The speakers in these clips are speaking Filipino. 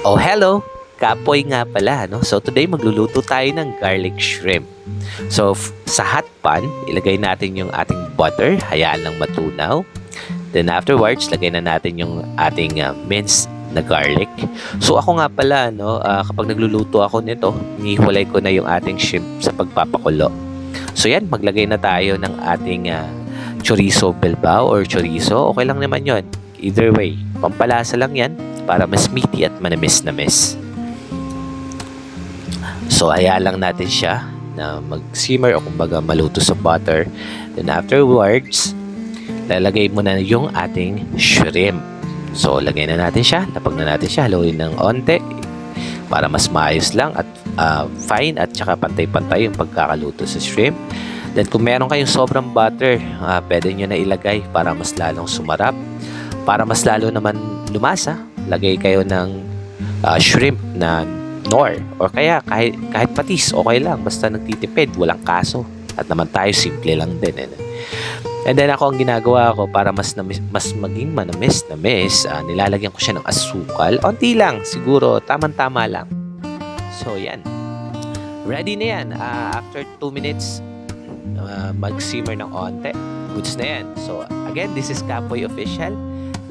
Oh, hello! Kapoy nga pala, no? So, today magluluto tayo ng garlic shrimp. So, sa hot pan, ilagay natin yung ating butter, hayaan lang matunaw. Then afterwards, lagay na natin yung ating minced na garlic. So, ako nga pala, no, kapag nagluluto ako nito, inihiwalay ko na yung ating shrimp sa pagpapakulo. So, yan, maglagay na tayo ng ating chorizo bilbao or chorizo. Okay lang naman yon. Either way, pampalasa lang yan para mas meaty at manamis-namis. So, hayaan lang natin siya na mag-simmer o kumbaga maluto sa butter. Then afterwards, lalagay mo na yung ating shrimp. So, lagay na natin siya. Tapag na natin siya. Haluin ng onte para mas maayos lang at fine at saka pantay-pantay yung pagkakaluto sa shrimp. Then, kung meron kayong sobrang butter, pwede nyo na ilagay para mas lalong sumarap. Para mas lalo naman lumasa, lagay kayo ng shrimp na nor or kaya kahit patis, okay lang. Basta nagtitipid, walang kaso. At naman tayo, simple lang din. And then ako, ang ginagawa ko para mas maging manamis, nilalagyan ko siya ng asukal. Onti lang, siguro, tamang-tama lang. So, yan. Ready na yan. After 2 minutes, mag-simmer ng onte. Goods na yan. So, again, this is Kapoy Official.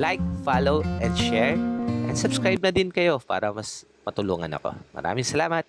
Like, follow, and share. And subscribe na din kayo para mas matulungan ako. Maraming salamat.